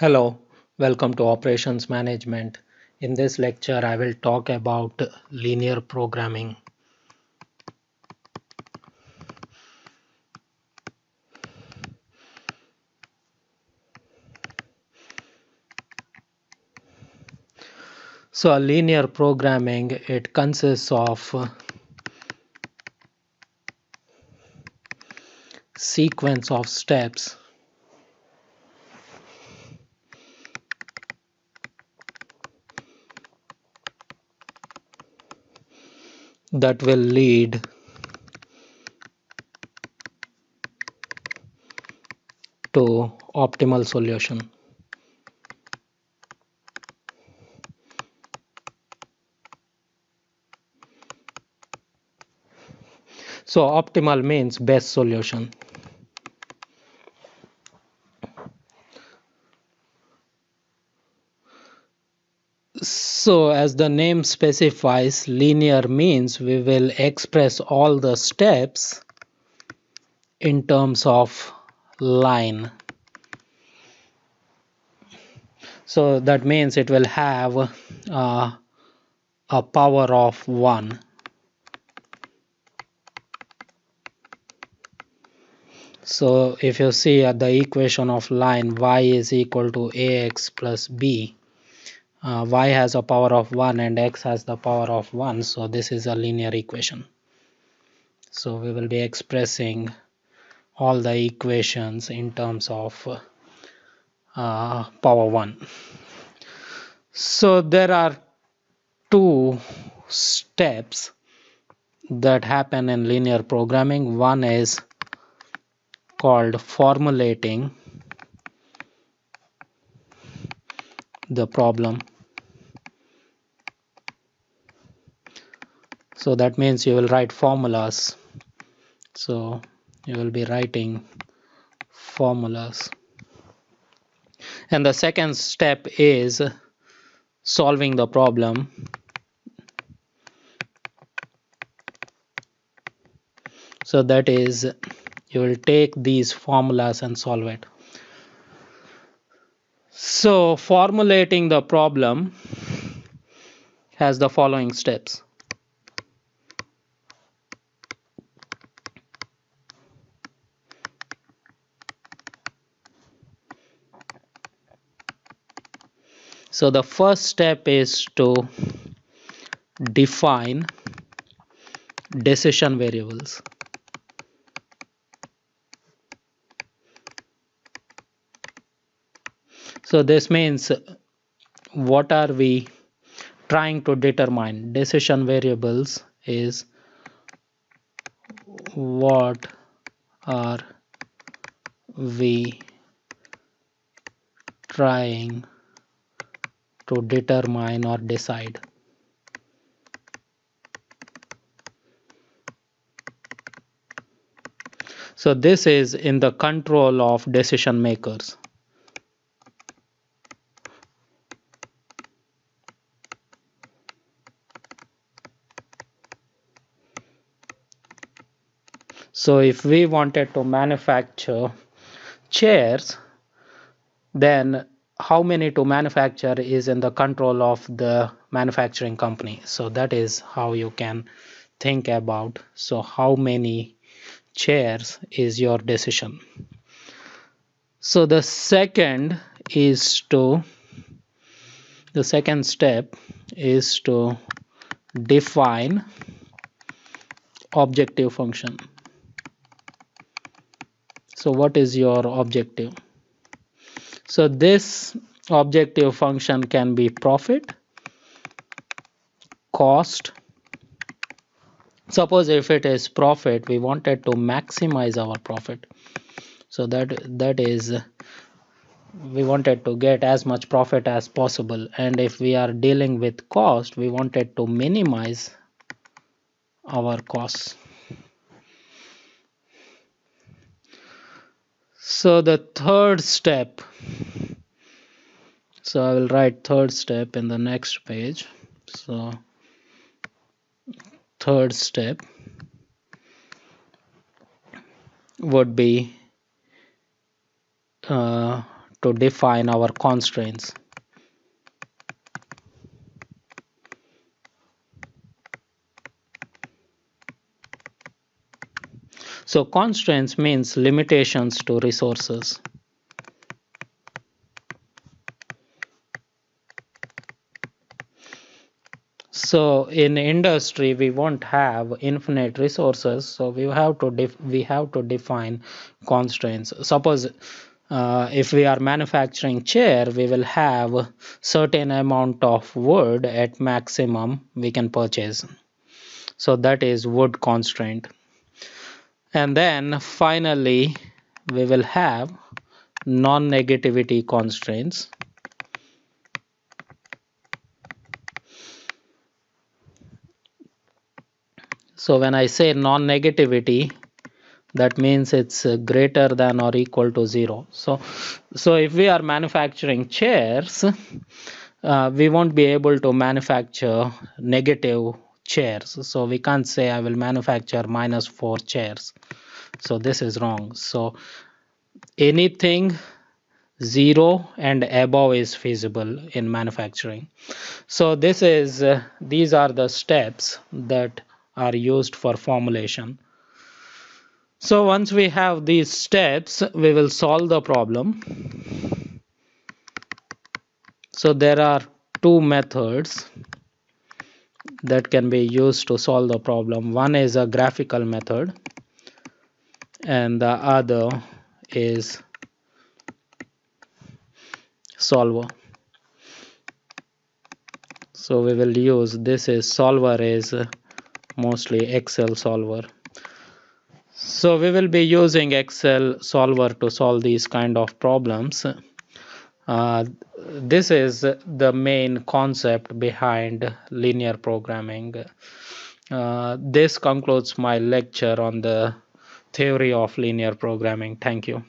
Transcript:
Hello, welcome to Operations Management. In this lecture, I will talk about linear programming. So, linear programming, it consists of sequence of steps that will lead to optimal solution. So, optimal means best solution. So, as the name specifies, linear means we will express all the steps in terms of line. So that means it will have a power of 1. So if you see at the equation of line y is equal to ax plus b, y has a power of 1 and x has the power of 1. So this is a linear equation. So we will be expressing all the equations in terms of power 1. So there are two steps that happen in linear programming. One is called formulating the problem. So that means you will write formulas. So you will be writing formulas. And the second step is solving the problem. So that is, you will take these formulas and solve it. So formulating the problem has the following steps. So the first step is to define decision variables. So this means what are we trying to determine? Decision variables is what are we trying to determine or decide. So this is in the control of decision makers. So if we wanted to manufacture chairs, then how many to manufacture is in the control of the manufacturing company. So that is how you can think about. So how many chairs is your decision. So the second step is to define objective function. So what is your objective? So this objective function can be profit, cost. Suppose if it is profit, we wanted to maximize our profit. So that is, we wanted to get as much profit as possible. And if we are dealing with cost, we wanted to minimize our costs. So the third step, so I will write third step in the next page. So third step would be to define our constraints. So constraints means limitations to resources. So in industry we won't have infinite resources, so we have to define constraints. Suppose if we are manufacturing chair, we will have certain amount of wood at maximum we can purchase. So that is wood constraint. And then finally we will have non-negativity constraints. So when I say non-negativity, that means it's greater than or equal to 0. So if we are manufacturing chairs, we won't be able to manufacture negative chairs. So we can't say I will manufacture -4 chairs. So this is wrong. So anything 0 and above is feasible in manufacturing. So these are the steps that are used for formulation. So once we have these steps, we will solve the problem. So there are two methods that can be used to solve the problem. One is a graphical method and the other is solver. So we will use, this is solver is mostly Excel solver. So we will be using Excel solver to solve these kind of problems. This is the main concept behind linear programming. This concludes my lecture on the theory of linear programming. Thank you.